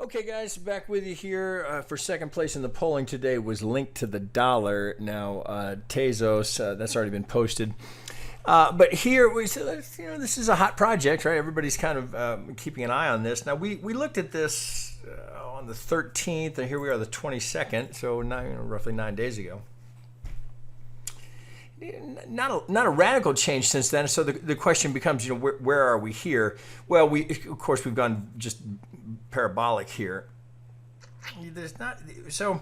Okay, guys, back with you here for second place in the polling today was linked to the dollar. Now, Tezos, that's already been posted. But here, we said, this is a hot project, right? Everybody's kind of keeping an eye on this. Now, we looked at this on the 13th, and here we are the 22nd, so roughly 9 days ago. Not a radical change since then. So the question becomes, where are we here? Well, of course we've gone just parabolic here. There's not so.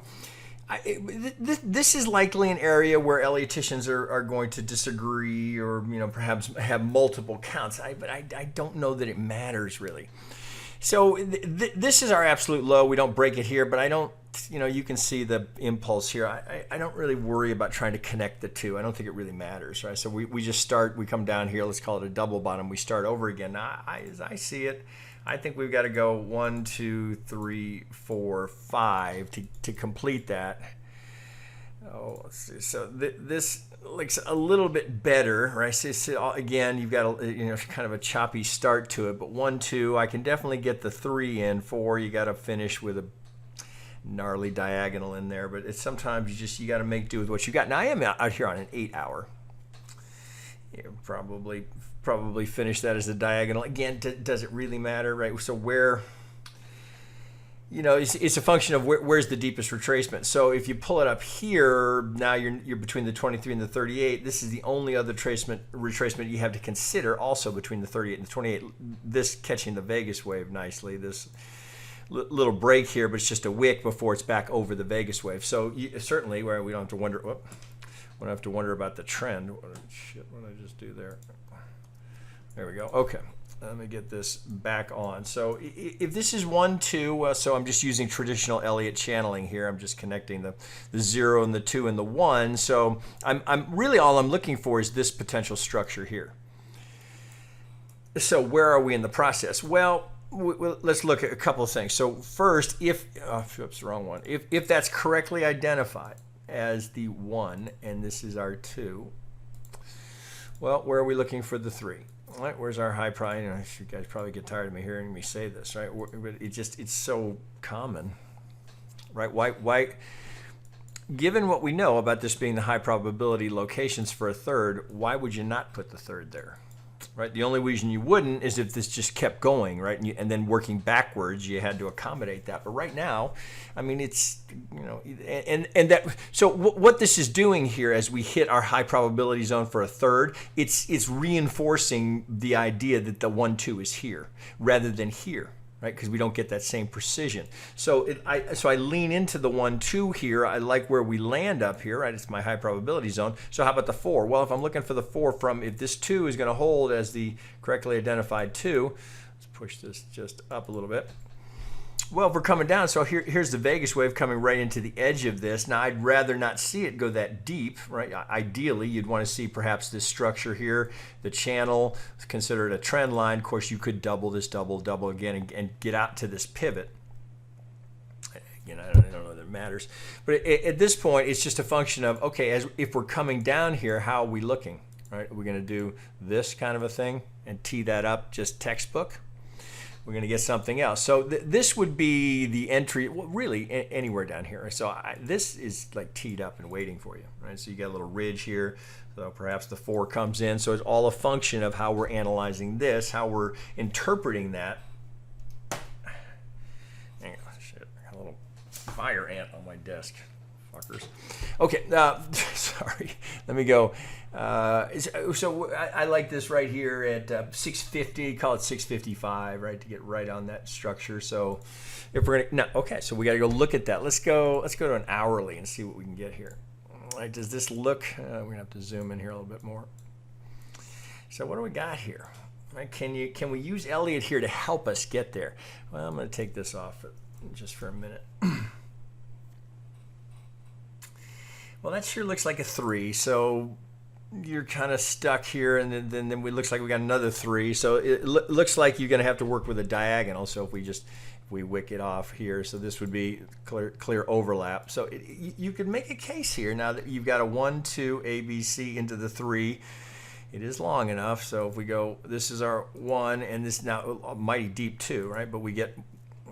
This is likely an area where Elliotticians are going to disagree, or perhaps have multiple counts. But I don't know that it matters really. So this is our absolute low. We don't break it here, but I don't. You can see the impulse here. I don't really worry about trying to connect the two. I don't think it really matters, right? So we just start. We come down here. Let's call it a double bottom. We start over again. Now, as I see it, I think we've got to go 1, 2, 3, 4, 5 to complete that. Oh, let's see. So this looks a little bit better, right? So again, you've got kind of a choppy start to it, but 1, 2, I can definitely get the 3 in. 4, you got to finish with a gnarly diagonal in there, but it's sometimes you got to make do with what you got. Now I am out here on an 8-hour. Probably finish that as a diagonal. Again, does it really matter, right? So where, it's a function of where's the deepest retracement. So if you pull it up here, now you're between the 23 and the 38. This is the only other retracement you have to consider, also between the 38 and the 28. This catching the Vegas wave nicely. This little break here, but it's just a wick before it's back over the Vegas wave. So certainly, where we don't have to wonder. We don't have to wonder about the trend. What did I just do there? There we go. Okay, let me get this back on. So if this is 1, 2, so I'm just using traditional Elliott channeling here. I'm just connecting the 0 and the 2 and the 1. So I'm really all I'm looking for is this potential structure here. So where are we in the process? Well, let's look at a couple of things. So first, oops, the wrong one. If that's correctly identified as the 1 and this is our 2, well, where are we looking for the 3? All right, where's our high price? You guys probably get tired of me hearing me say this, right? It's so common, right? Why? Given what we know about this being the high probability locations for a third, why would you not put the third there? Right? The only reason you wouldn't is if this just kept going, right? And then working backwards, you had to accommodate that. But right now, I mean, it's, and that, so what this is doing here as we hit our high probability zone for a third, it's reinforcing the idea that the 1, 2 is here rather than here. Right, because we don't get that same precision. So I lean into the 1, 2 here. I like where we land up here, right? It's my high probability zone. So how about the 4? Well, if I'm looking for the 4 if this 2 is going to hold as the correctly identified 2, let's push this just up a little bit. Well, if we're coming down, so here's the Vegas wave coming right into the edge of this. Now, I'd rather not see it go that deep, right? Ideally, you'd want to see perhaps this structure here, the channel, consider it a trend line. Of course, you could double this, double again, and get out to this pivot. Again, I don't know that it matters. But at this point, it's just a function of, okay, if we're coming down here, how are we looking, right? Are we going to do this kind of a thing and tee that up just textbook? We're going to get something else. So this would be the entry, really anywhere down here. So this is like teed up and waiting for you, right? So you got a little ridge here. So perhaps the 4 comes in. So it's all a function of how we're analyzing this, how we're interpreting that. Hang on, shit, I got a little fire ant on my desk. Fuckers. Okay, sorry. Let me go. So I like this right here at 650. Call it 655, right, to get right on that structure. So if we're gonna okay, so we got to go look at that. Let's go to an hourly and see what we can get here. All right, does this look? We're gonna have to zoom in here a little bit more. So what do we got here? Right, can we use Elliott here to help us get there? Well, I'm gonna take this off just for a minute. Well, that sure looks like a 3, so you're kind of stuck here, and then it looks like we got another 3. So it looks like you're going to have to work with a diagonal. So if we wick it off here, so this would be clear overlap. So you could make a case here now that you've got a 1, 2, A, B, C into the 3. It is long enough. So if we go, this is our 1, and this now mighty deep 2, right? But we get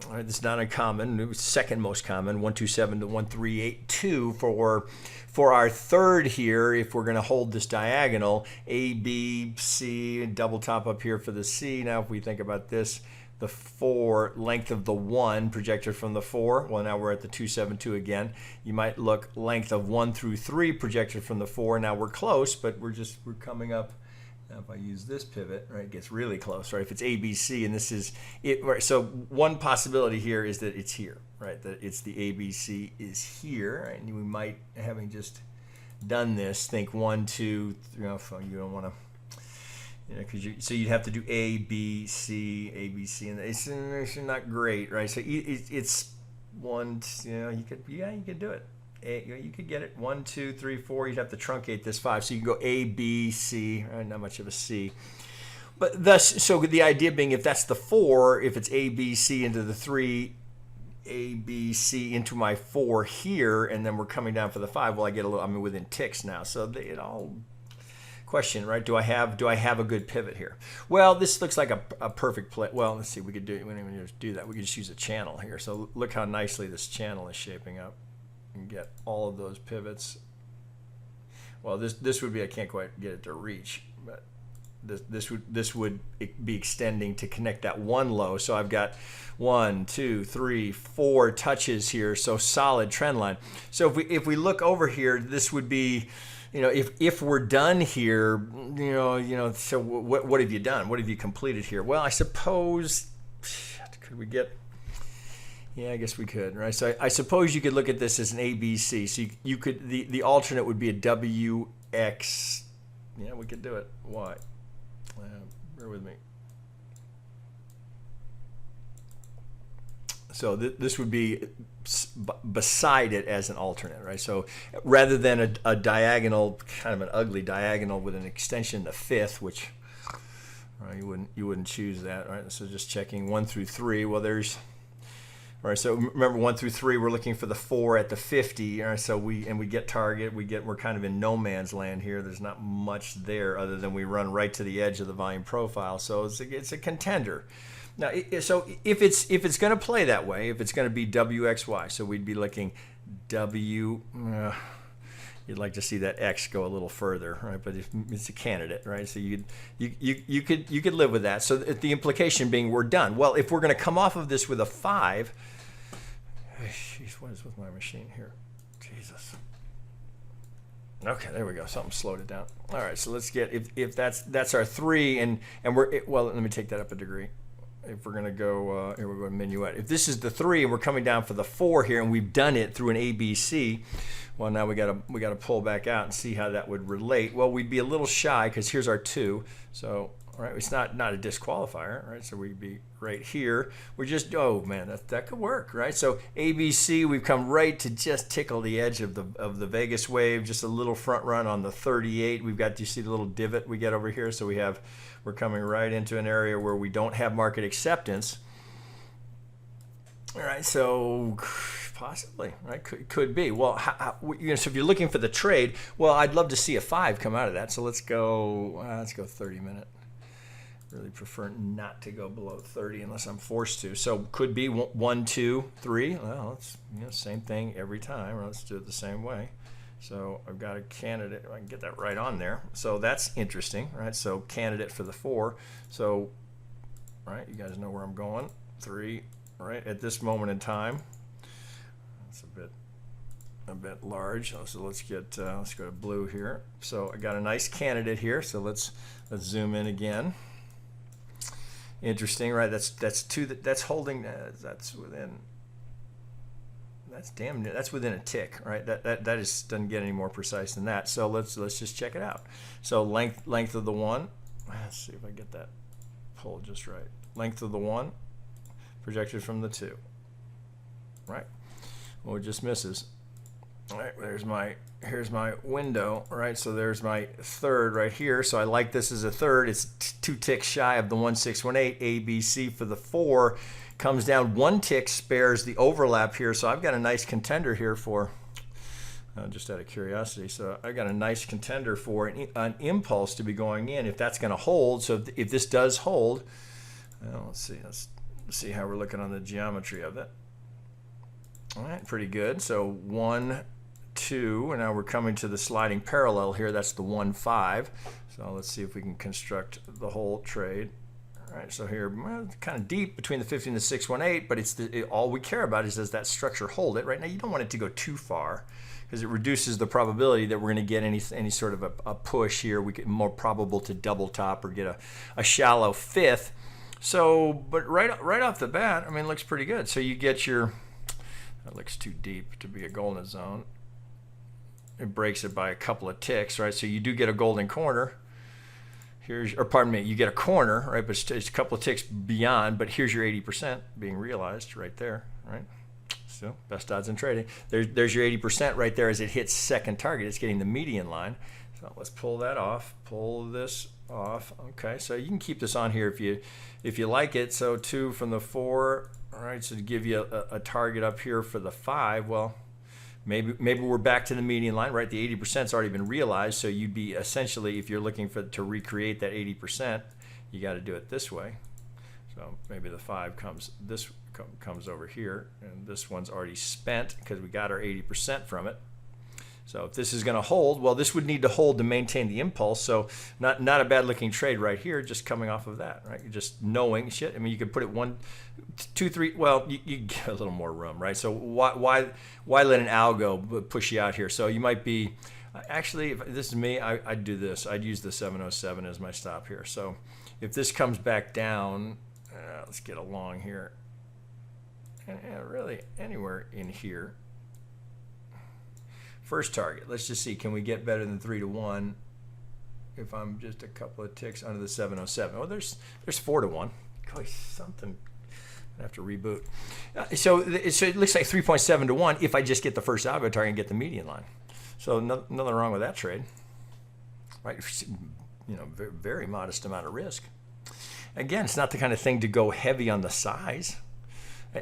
All right, this is not uncommon. Second most common, 127 to 1382 for our third here. If we're going to hold this diagonal, A, B, C, double top up here for the C. Now, if we think about this, the 4, length of the 1 projected from the 4. Well, now we're at the 272 again. You might look length of 1 through 3 projected from the 4. Now we're close, but we're coming up. Now if I use this pivot, right, it gets really close, right? If it's ABC and this is it, right? So one possibility here is that it's here, right? That it's the ABC is here, right? And we might, having just done this, think 1, 2, 3. You don't want to. So you'd have to do A, B, C, A, B, C, and it's not great, right? So it's one, you could do it. You could get it 1, 2, 3, 4. You'd have to truncate this 5, so you can go A, B, C. Right? Not much of a C, but thus, so the idea being, if that's the 4, if it's A, B, C into the 3, A, B, C into my 4 here, and then we're coming down for the 5. Well, I get a little. I'm within ticks now, so it all. Question, right? Do I have a good pivot here? Well, this looks like a perfect play. Well, let's see. We could do. We don't even do that. We could just use a channel here. So look how nicely this channel is shaping up. You can get all of those pivots. Well, this would be. I can't quite get it to reach, but this would be extending to connect that 1 low. So I've got 1, 2, 3, 4 touches here. So solid trend line. So if we look over here, this would be. If we're done here, so what have you done? What have you completed here? Well, I suppose, could we get, I guess we could, right? So I suppose you could look at this as an ABC. So you could, the alternate would be a WX. Yeah, we could do it. Why? Bear with me. So this would be beside it as an alternate, right? So rather than a diagonal, kind of an ugly diagonal with an extension to 5th, which you wouldn't choose that, right? So just checking 1 through 3. Well, there's, all right. So remember 1 through 3, we're looking for the 4 at the 50. All right, so we get target. We're kind of in no man's land here. There's not much there other than we run right to the edge of the volume profile. So it's a contender. Now, so if it's going to play that way, if it's going to be WXY, so we'd be looking W. You'd like to see that X go a little further, right? But if it's a candidate, right? So you could live with that. So the implication being we're done. Well, if we're going to come off of this with a 5, jeez, what is with my machine here? Jesus. Okay, there we go. Something slowed it down. All right, so let's get if that's our 3, and we're well. Let me take that up a degree. If we're going to go, here we're going to minuet. If this is the 3 and we're coming down for the 4 here, and we've done it through an ABC, well, now we got to pull back out and see how that would relate. Well, we'd be a little shy because here's our 2. So, all right, it's not a disqualifier, right? So we'd be right here. We're just, oh man, that could work, right? So ABC, we've come right to just tickle the edge of the Vegas wave, just a little front run on the 38. We've got, you see the little divot we get over here? So we're coming right into an area where we don't have market acceptance. All right, so possibly, right? Could be. Well, so if you're looking for the trade, well, I'd love to see a 5 come out of that. So let's go 30 minute. Really prefer not to go below 30 unless I'm forced to. So could be 1, 2, 3. Well, it's same thing every time. Let's do it the same way. So I've got a candidate. I can get that right on there. So that's interesting, right? So candidate for the 4. So, right, you guys know where I'm going. 3, right, at this moment in time. That's a bit large. So let's go to blue here. So I got a nice candidate here. So let's zoom in again. Interesting, right? That's holding. That's within. That's damn near. That's within a tick, right? That doesn't get any more precise than that. So let's just check it out. So length of the 1. Let's see if I get that pulled just right. Length of the 1 projected from the 2. Right. Well, it just misses. All right. Here's my window, right? So there's my 3rd right here. So I like this as a 3rd. It's 2 ticks shy of the 1618. ABC for the 4 comes down 1 tick, spares the overlap here. So I've got a nice contender here for, just out of curiosity. So I've got a nice contender for an impulse to be going in if that's going to hold. So if this does hold, well, let's see. see how we're looking on the geometry of it. All right, pretty good. So 1, 2, and now we're coming to the sliding parallel here. That's the 1, 5. So let's see if we can construct the whole trade. All right, so here, well, kind of deep between the 50 and the 618, but it's all we care about is does that structure hold it. Right now, you don't want it to go too far because it reduces the probability that we're going to get any sort of a push here. We get more probable to double top or get a shallow fifth. So, but right off the bat, I mean, it looks pretty good. So you get your, that looks too deep to be a golden zone. It breaks it by a couple of ticks, right? So you do get a golden corner. Here's, or pardon me, you get a corner, right? But it's a couple of ticks beyond, but here's your 80% being realized right there, right? So best odds in trading. There's your 80% right there as it hits second target. It's getting the median line. So let's pull that off. Pull this off. Okay, so you can keep this on here if you like it. So 2 from the 4, all right, so to give you a target up here for the 5, well, maybe we're back to the median line, right? The 80%'s already been realized, so you'd be essentially, if you're looking to recreate that 80%, you got to do it this way. So maybe the 5 comes over here, and this one's already spent because we got our 80% from it. So if this is going to hold, well, this would need to hold to maintain the impulse. So not a bad looking trade right here, just coming off of that, right? You're just knowing shit. I mean, you could put it 1, 2, 3. Well, you get a little more room, right? So why let an algo push you out here? So you might be, actually, if this is me, I'd do this. I'd use the 707 as my stop here. So if this comes back down, let's get along here. Really anywhere in here. First target, let's just see, can we get better than 3 to 1 if I'm just a couple of ticks under the 707? Oh, there's 4 to 1. Golly, something, I have to reboot. So it looks like 3.7 to 1 if I just get the first algo target and get the median line. So nothing wrong with that trade, right? You know, very, very modest amount of risk. Again, it's not the kind of thing to go heavy on the size.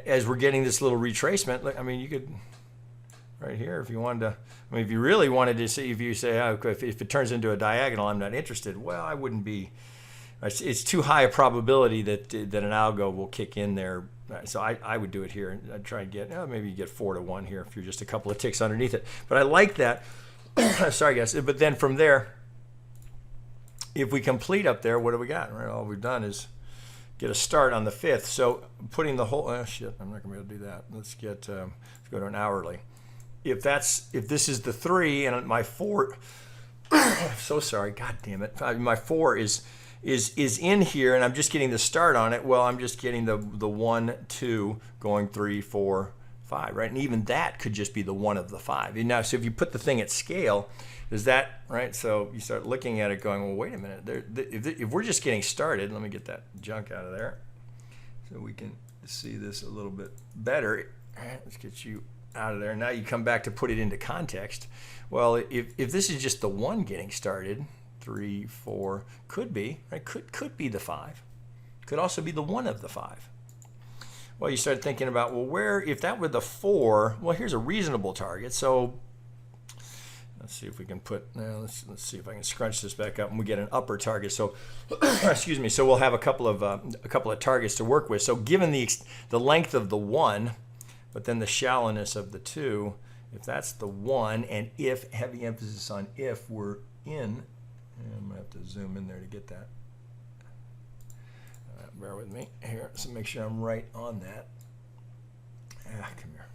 As we're getting this little retracement, I mean, you could, right here, if you wanted to, I mean, if you really wanted to see, if you say, oh, if it turns into a diagonal, I'm not interested. Well, I wouldn't be, it's too high a probability that an algo will kick in there. So I would do it here, and I'd try and get, maybe you get 4 to 1 here if you're just a couple of ticks underneath it. But I like that. Sorry, guys. But then from there, if we complete up there, what do we got? Right, all we've done is get a start on the 5th. So putting the whole, shit, I'm not gonna be able to do that. Let's get, let's go to an hourly. If this is the 3 and my 4, so sorry, god damn it, my 4 is in here and I'm just getting the start on it. Well, I'm just getting the 1, 2 going 3, 4, 5, right? And even that could just be the 1 of the 5. And now, so if you put the thing at scale, is that right? So you start looking at it going, well, wait a minute. If we're just getting started, let me get that junk out of there so we can see this a little bit better. All right, let's get you out of there. Now you come back to put it into context. Well, if this is just the 1 getting started, 3, 4, could be, right? Could be the 5. Could also be the 1 of the 5. Well, you start thinking about, well, where, if that were the 4, well, here's a reasonable target. So let's see if we can put, let's see if I can scrunch this back up and we get an upper target. So, excuse me, so we'll have a couple of targets to work with. So given the length of the 1, but then the shallowness of the 2, if that's the 1, and if, heavy emphasis on if, we're in, I'm going to have to zoom in there to get that. Bear with me here, so make sure I'm right on that. Come here.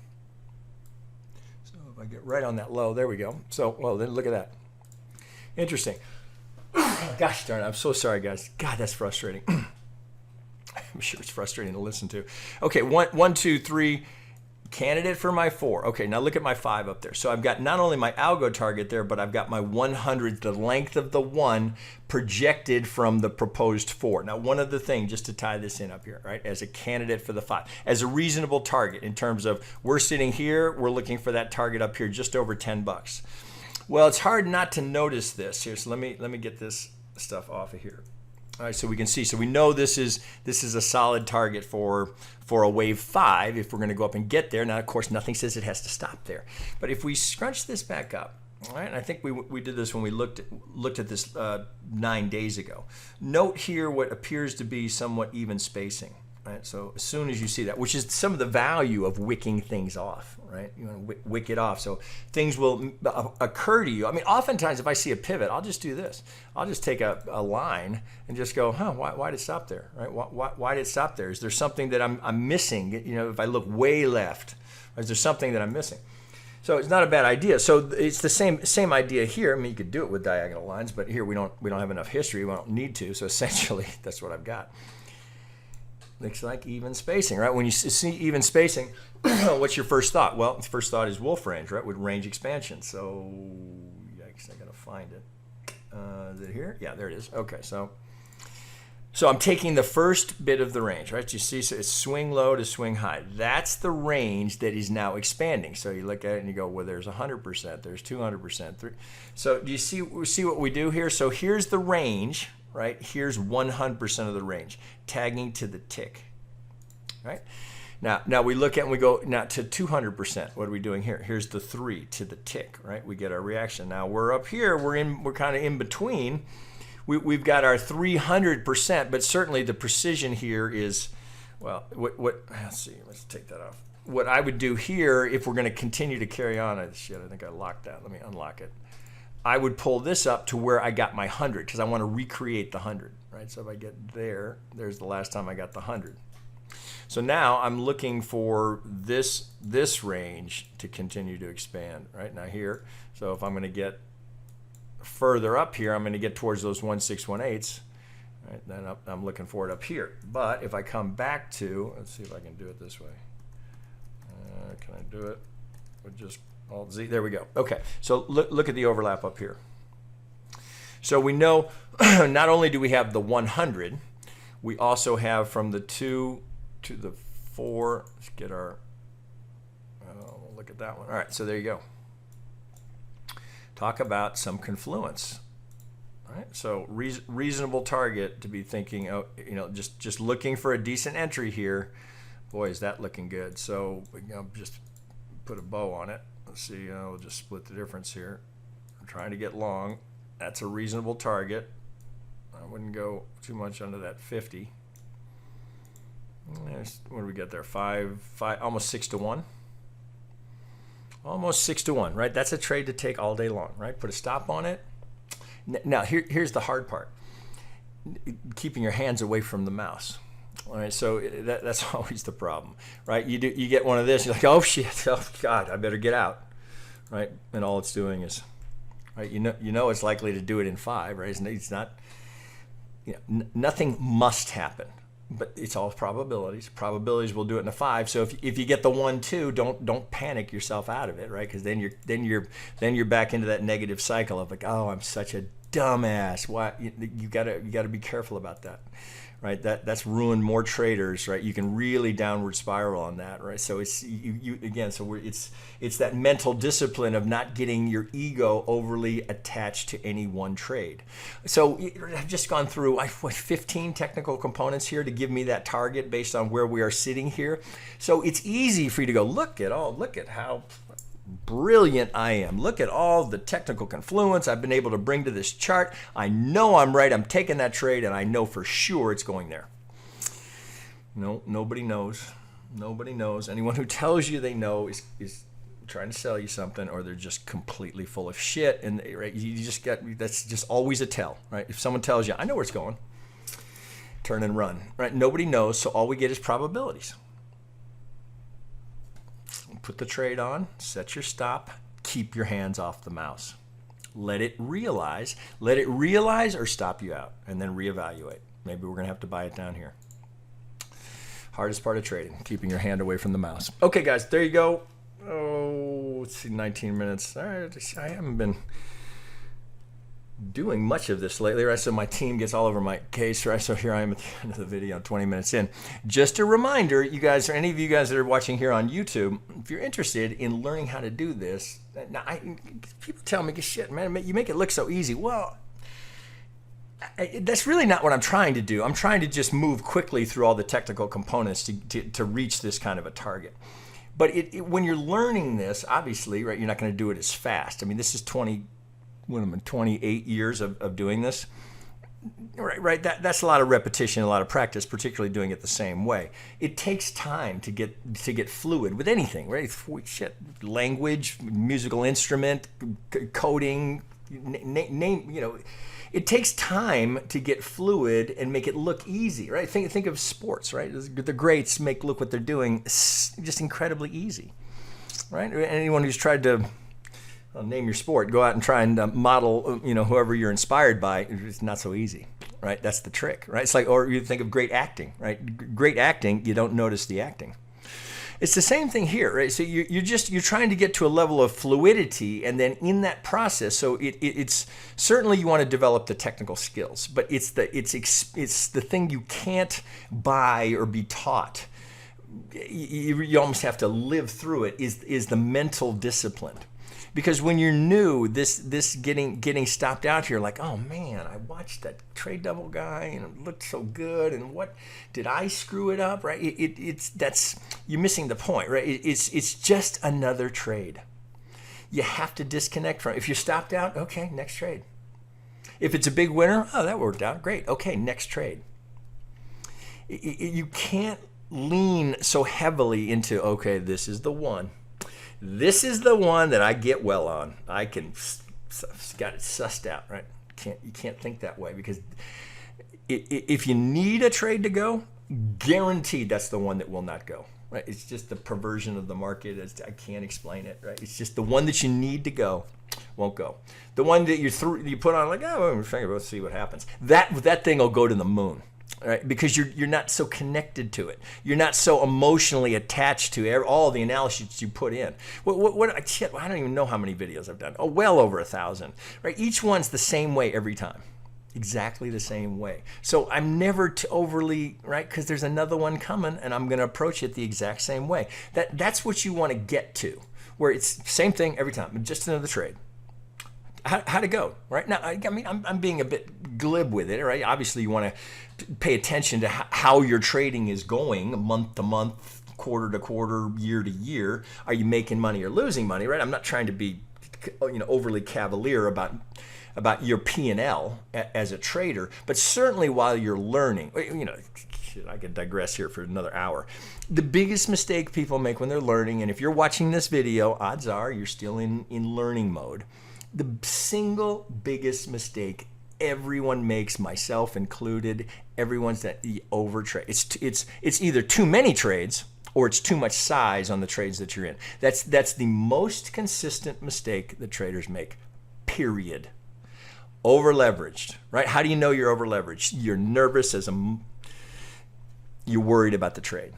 So if I get right on that low, there we go. So, well, then look at that. Interesting. Gosh darn it, I'm so sorry, guys. God, that's frustrating. I'm sure it's frustrating to listen to. Okay, 1, 2, 3. Candidate for my 4. Okay, now look at my 5 up there. So I've got not only my algo target there, but I've got my 100th, the length of the 1 projected from the proposed 4. Now, one other thing, just to tie this in up here, right, as a candidate for the 5, as a reasonable target in terms of we're sitting here, we're looking for that target up here just over 10 bucks. Well, it's hard not to notice this here. So let me get this stuff off of here. All right, so we can see. So we know this is a solid target for a wave 5 if we're going to go up and get there. Now, of course, nothing says it has to stop there. But if we scrunch this back up, all right, and I think we did this when we looked at this 9 days ago. Note here what appears to be somewhat even spacing. Right? So as soon as you see that, which is some of the value of wicking things off, right? You want to wick it off. So things will occur to you. I mean, oftentimes if I see a pivot, I'll just do this. I'll just take a line and just go, why did it stop there, right? Why did it stop there? Is there something that I'm missing? You know, if I look way left, is there something that I'm missing? So it's not a bad idea. So it's the same idea here. I mean, you could do it with diagonal lines, but here we don't have enough history. We don't need to. So essentially, that's what I've got. Looks like even spacing, right? When you see even spacing, what's your first thought? Well, the first thought is wolf range, right? With range expansion. So, yikes, I gotta find it. Is it here? Yeah, there it is. Okay, so I'm taking the first bit of the range, right? You see, so it's swing low to swing high. That's the range that is now expanding. So you look at it and you go, well, there's 100%, there's 200%. So do you see what we do here? So here's the range. Right? Here's 100% of the range, tagging to the tick, right? Now we look at and we go now to 200%. What are we doing here? Here's the 3 to the tick, right? We get our reaction. Now we're up here, we're kind of in between. We've got our 300%, but certainly the precision here is, well, let's see, let's take that off. What I would do here, if we're going to continue to carry on, I think I locked that. Let me unlock it. I would pull this up to where I got my 100 because I want to recreate the 100, right? So if I get there's the last time I got the 100. So now I'm looking for this range to continue to expand, right? Now here, so if I'm going to get further up here, I'm going to get towards those 1618s, right? Then I'm looking for it up here. But if I come back to, let's see if I can do it this way. Can I do it with just Alt Z? There we go. Okay, so look at the overlap up here. So we know not only do we have the 100, we also have from the 2 to the 4. Let's get our, look at that one. All right, so there you go. Talk about some confluence. All right, so reasonable target to be thinking, oh, just looking for a decent entry here. Boy, is that looking good. So just put a bow on it. Let's see, we'll just split the difference here. I'm trying to get long. That's a reasonable target. I wouldn't go too much under that 50. What do we get there? Almost 6 to 1. Almost 6 to 1, right? That's a trade to take all day long, right? Put a stop on it. Now, here's the hard part. Keeping your hands away from the mouse. All right, so that's always the problem, right? You get one of this, you're like, oh shit, oh god, I better get out, right? And all it's doing is, right? You know it's likely to do it in 5, right? It's not, nothing must happen, but it's all probabilities. Probabilities will do it in a 5. So if you get the 1, 2, don't panic yourself out of it, right? Because then you're back into that negative cycle of like, oh, I'm such a dumbass. Why you gotta be careful about that. Right, that's ruined more traders. Right, you can really downward spiral on that. Right, so it's it's that mental discipline of not getting your ego overly attached to any one trade. So I've just gone through 15 technical components here to give me that target based on where we are sitting here. So it's easy for you to go look at how brilliant I am. Look at all the technical confluence I've been able to bring to this chart. I know I'm right. I'm taking that trade, and I know for sure it's going there. No, nobody knows. Nobody knows. Anyone who tells you they know is trying to sell you something, or they're just completely full of shit. And right, that's just always a tell, right? If someone tells you, I know where it's going, turn and run, right? Nobody knows, so all we get is probabilities. Put the trade on, set your stop, keep your hands off the mouse. Let it realize or stop you out, and then reevaluate. Maybe we're gonna have to buy it down here. Hardest part of trading, keeping your hand away from the mouse. Okay guys, there you go. Oh, let's see, 19 minutes. All right, I haven't been doing much of this lately, right? So my team gets all over my case, right? So here I am at the end of the video, 20 minutes in. Just a reminder, you guys, or any of you guys that are watching here on YouTube, if you're interested in learning how to do this, now people tell me, shit, man, you make it look so easy. Well, that's really not what I'm trying to do. I'm trying to just move quickly through all the technical components to reach this kind of a target. But when you're learning this, obviously, right, you're not going to do it as fast. I mean, this is 28 years of doing this. Right. That's a lot of repetition, a lot of practice, particularly doing it the same way. It takes time to get fluid with anything, right? Shit, language, musical instrument, coding, name. It takes time to get fluid and make it look easy, right? Think of sports, right? The greats look what they're doing just incredibly easy, right? Anyone who's tried to name your sport, go out and try and model, whoever you're inspired by, it's not so easy, right? That's the trick, right? It's like, or you think of great acting, right? Great acting, you don't notice the acting. It's the same thing here, right? So you're trying to get to a level of fluidity, and then in that process, so it's certainly you want to develop the technical skills, but it's the thing you can't buy or be taught. You almost have to live through it. Is the mental discipline. Because when you're new, this getting stopped out here, like, oh man, I watched that trade double guy and it looked so good, and what did I screw it up, right? That's you're missing the point, right? It's just another trade. You have to disconnect from it. If you're stopped out, okay, next trade. If it's a big winner, oh, that worked out, great, okay, next trade. You can't lean so heavily into, okay, this is the one. This is the one that I get well on. I got it sussed out, right? You can't think that way, because if you need a trade to go, guaranteed that's the one that will not go, right? It's just the perversion of the market. I can't explain it, right? It's just the one that you need to go won't go. The one that you put on, like, oh, let's see what happens. That thing will go to the moon. Right, because you're not so connected to it. You're not so emotionally attached to all the analysis you put in. Shit, I don't even know how many videos I've done. Oh, well over 1,000. Right, each one's the same way every time, exactly the same way. So I'm never overly right, because there's another one coming, and I'm going to approach it the exact same way. That's what you want to get to, where it's same thing every time, just another trade. How'd it go, right? Now, I mean, I'm being a bit glib with it, right? Obviously, you want to pay attention to how your trading is going month to month, quarter to quarter, year to year. Are you making money or losing money, right? I'm not trying to be, overly cavalier about your P&L as a trader, but certainly while you're learning, I could digress here for another hour. The biggest mistake people make when they're learning, and if you're watching this video, odds are you're still in learning mode. The single biggest mistake everyone makes, myself included, everyone's that the overtrade. It's either too many trades or it's too much size on the trades that you're in. That's the most consistent mistake that traders make. Period. Over leveraged, right? How do you know you're over leveraged? You're nervous you're worried about the trade.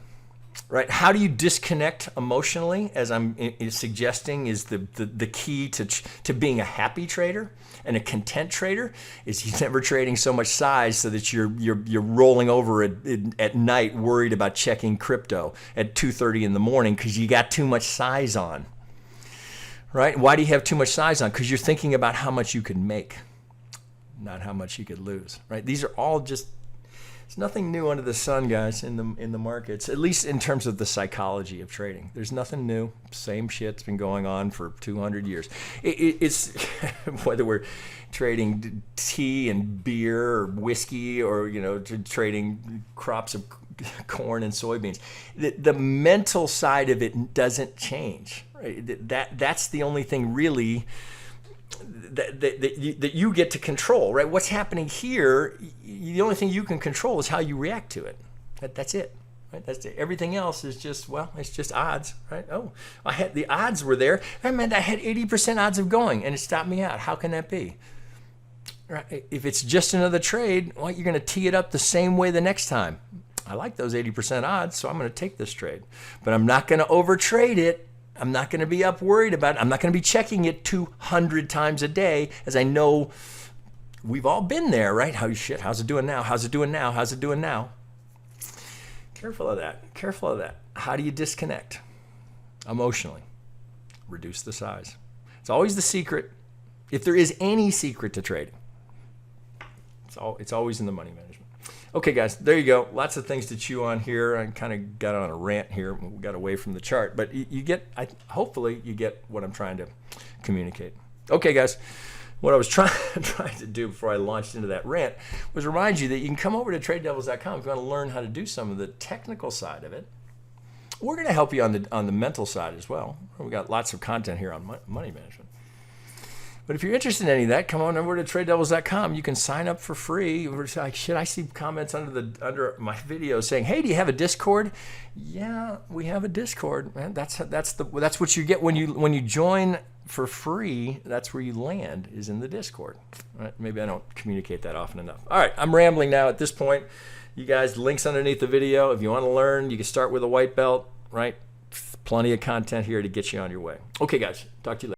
Right? How do you disconnect emotionally, as I'm suggesting is the key to being a happy trader and a content trader, is you're never trading so much size so that you're rolling over at night worried about checking crypto at 2:30 in the morning because you got too much size on. Right? Why do you have too much size on? Because you're thinking about how much you could make, not how much you could lose. Right? These are all just It's nothing new under the sun, guys, in the markets, at least in terms of the psychology of trading. There's nothing new. Same shit's been going on for 200 years. It's whether we're trading tea and beer or whiskey or, trading crops of corn and soybeans. The mental side of it doesn't change. Right? That's the only thing really that you get to control, right? What's happening here, the only thing you can control is how you react to it. That's it. Right? That's it. Everything else is just, it's just odds, right? Oh, the odds were there. That meant I had 80% odds of going, and it stopped me out. How can that be? Right? If it's just another trade, you're going to tee it up the same way the next time. I like those 80% odds, so I'm going to take this trade. But I'm not going to overtrade it. I'm not going to be worried about it. I'm not going to be checking it 200 times a day, as I know we've all been there, right? How's it doing now? How's it doing now? How's it doing now? Careful of that. Careful of that. How do you disconnect? Emotionally. Reduce the size. It's always the secret. If there is any secret to trading, it's always in the money management. Okay, guys, there you go. Lots of things to chew on here. I kind of got on a rant here. We got away from the chart, but hopefully you get what I'm trying to communicate. Okay, guys, what I was trying to do before I launched into that rant was remind you that you can come over to TradeDevils.com if you want to learn how to do some of the technical side of it. We're going to help you on the mental side as well. We got lots of content here on money management. But if you're interested in any of that, come on over to TradeDevils.com. You can sign up for free. Should I see comments under my video saying, "Hey, do you have a Discord?" Yeah, we have a Discord, man. That's what you get when you join for free. That's where you land, is in the Discord. All right, maybe I don't communicate that often enough. All right, I'm rambling now at this point. You guys, links underneath the video. If you want to learn, you can start with a white belt, right? Plenty of content here to get you on your way. Okay, guys, talk to you later.